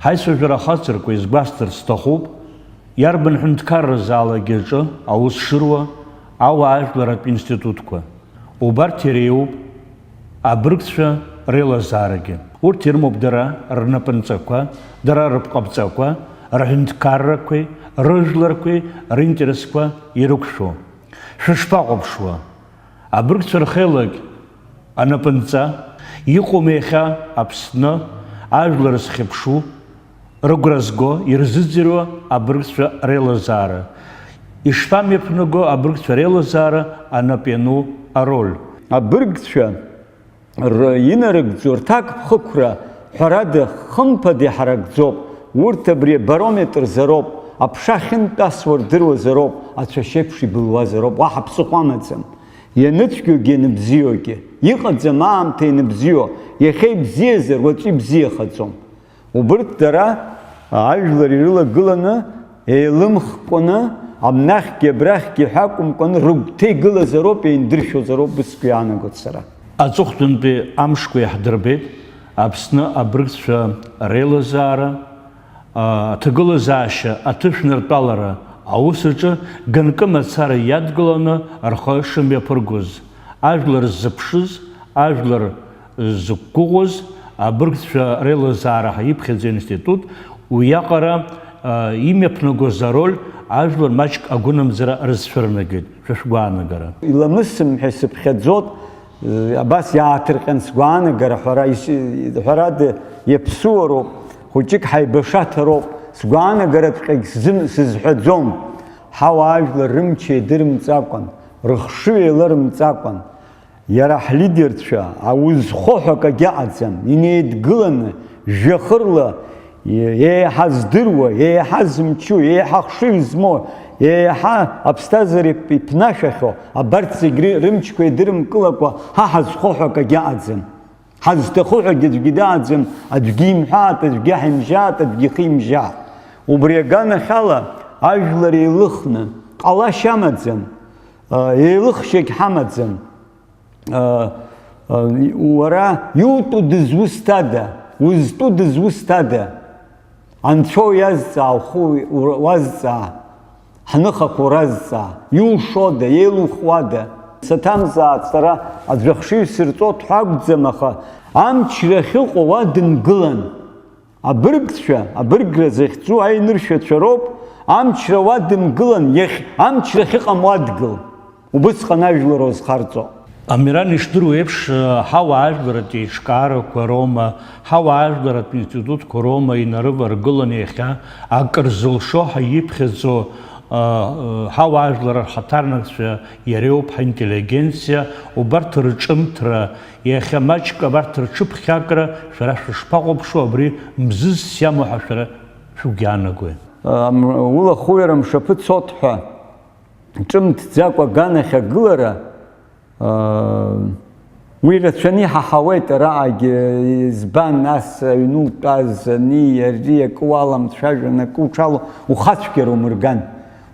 Ҳаицәажәара ахаҵарақәа изгәасҭарц сҭахуп, иарбан ҳәынҭқарразаалакгьы аҿы аус шыруа ауаажәларратә институтқәа. Убарҭ иреиуоуп абыргцәа реилазаарагьы. Урҭ ирымоуп дара рнапынҵақәа, дара рыпҟаԥҵақәа, рҳәынҭқаррақәеи, рыжәларқәеи ринтересқәа ирықәшәо. Шәышԥаҟаԥшуа? Абыргцәа рхеилагь анапынҵа иҟоума иахьа Аԥсны ажәлар зхьыԥшу, рыгәра зго, ирзыӡырҩуа абыргцәа реилазаара. Ишԥамҩаԥнаго абыргцәа реилазаара анап иану ароль? Абыргцәа инарыгӡо рҭакԥхықәра ҳәарада хымԥада иҳаракӡоуп. Урҭ абри барометрзароуп, аԥша ахьынтәасуа рдыруазароуп, ацәашьеиԥш ибылуазароуп, уаҳа ԥсыхәа амаӡам. Ианыцәгьоугьы ианыбзиоугьы, иҟаӡам аамҭа ианыбзио, иахьа ибзиазар уаҵәы ибзиахаӡом. Убырҭ дара ажәлар ирылагыланы, еилымхкәаны, амнахьгьы абрахьгьы ҳәа акәымкәаны рыгәҭа игылазароуп, еиндыршәозароуп быск иаанагоит сара. Аҵыхәтәантәи амшқәа иаҳдырбеит Аԥсны абыргцәа реилазаара, аҭагылазаашьа, аҭышәнартәалара аус аҿы ганкы мацара иадгыланы рхы шымҩаԥыргоз. Ажәлар ззыԥшыз, ажәлар зықәгәыӷуаз абыргцәа реилазаара ҳаиԥхьаӡа институт уиаҟара имҩаԥнагоз ароль ажәлар маҷк агәынамӡара рызцәырнагеит. Шәгәаанагара. Иламысым ҳәа сыԥхьаӡоит, абас иааҭырҟьан сгәаанагара ҳәарада иаԥсуароуп, хәыҷык ҳаибашаҭароуп, сгәаанагараҵәҟьагь сызҳәаӡом. Ҳауаажәлар рымч еидырымҵакәан, рыхшыҩ еиларымҵакәан, иара ҳлидерцәа аузхо ҳәа акагьы аҟаӡам, инеидгыланы жәахырла еиҳа здыруа, еиҳа зымчу, еиҳа хшыҩ змоу, еиҳа аԥсҭазаара иԥнашәахьоу, абарҭ зегь рымчқәа еидырымкылакәа ҳа ҳазхо ҳәа акагьы аҟаӡам. Ҳазҭаху ҳәагьы аӡәгьы дааӡам, аӡәгьы имҳәаат, аӡәгьы ҳимжьаат, аӡәгьы химжьаат. Убри аганахьала ажәлар еилыхны, ҟалашьа амаӡам, еилыхшьагь ҳамаӡам. Уара иутәу дызусҭада, узтәу дызусҭада? Анцәа уиазҵаа, ухы уазҵаа, ҳныхақәа уразҵаа, иушода, еилухуада? Саҭамзаат сара аӡәахшыҩ сырҵот ҳәа акәӡам, аха амчра ахьыҟоу уадымгылан. Абыргцәа, абыргра захьӡу аиныршәацәа роуп, амчра уадымгылан, амчра ахьыҟам уадгыл. Убысҟан ажәлар узхарҵо. Амиран ишдыру еиԥш, ҳауаажәларратә еиҿкаарақәа роума, ҳауаажәларратә институтқәа роума инарываргыланы иахьа акыр зылшо ҳаиԥхьаӡо ҳауаажәлар рхаҭарнакцәа иареиуп ҳинтеллигенциа, убарҭ рҿымҭра, иахьа маҷк абарҭ рҽыԥхьакра шәара шәышԥаҟаԥшуа, абри мзызс иамоу ҳәа шәара шәгәаанагои? Улахуҩара мшаԥыцот ҳәа ҿымҭӡакәа аганахь агылара уи рацәаны иҳаҳауеит араҟагьы. Избан нас аҩны утәаз ани ари акы уаламцәажәан, акы уҽало, ухацәгьара умырган.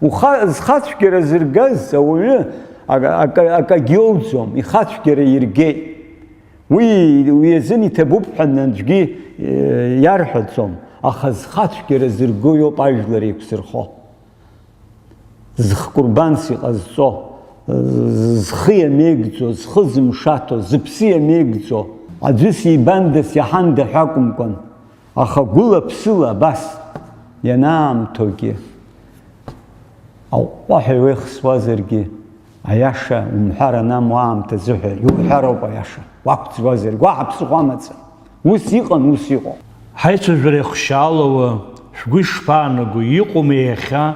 Зхацәгьара зыргаз ауаҩы акагьы иоуӡом, ихацәгьара иргеит. Уи азын иҭабуп ҳәа аӡәгьы иарҳәаӡом, аха зхацәгьара зырго иоуп ажәлар еиқәзырхо. Зхқәырбанс иҟазҵо, зхы иамеигӡо, зхы зымшаҭо, зыԥсы иамеигӡо, аӡәы сибандас иаҳанда ҳәа акәымкәан, аха гәыла-ԥсыла абас ианаамҭогьы аҟәҟәаҳәа иуеихсуазаргьы, аиаша умҳәар анаму аамҭа азыҳәа иуҳәароуп аиаша, уақәӡуазаргьы, уаҳа ԥсыхәа амаӡам. Ус иҟан, ус иҟоуп. Ҳаицәажәара ихшьаалауа шәгәы ишԥаанаго, иҟоума иахьа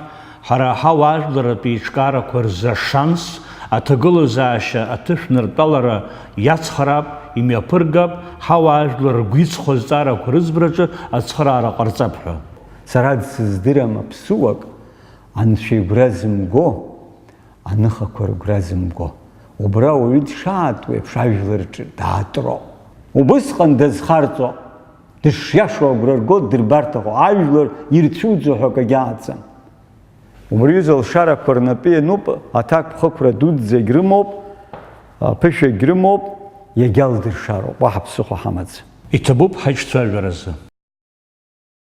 ҳара ҳауаажәларратә еиҿкаарақәа рзы ашанс, аҭагылазаашьа, аҭышәнартәалара иацхраап, имҩаԥыргап, ҳауаажәлар ргәы иҵхо азҵаарақәа рыӡбараҿы ацхыраара ҟарҵап ҳәа. Сара дсыздырам аԥсуак, анцәа игәра зымго, аныхақәа рыгәра зымго. Убра уаҩы дшаатуа еиԥш ажәлар рҿы даатроуп. Убысҟан дазхарҵо, дышиашоу агәра рго дырбарҭахо, ажәлар ирцәуӡо ҳәа акагьы аҟаӡам. Убриазы алшарақәа рнапы иануп, аҭакԥхықәра дуӡӡагь рымоуп, аԥышәагь рымоуп, иагьалдыршароуп, уаҳа ԥсыхәа ҳамаӡам. Иҭабуп ҳаиҿцәажәаразы.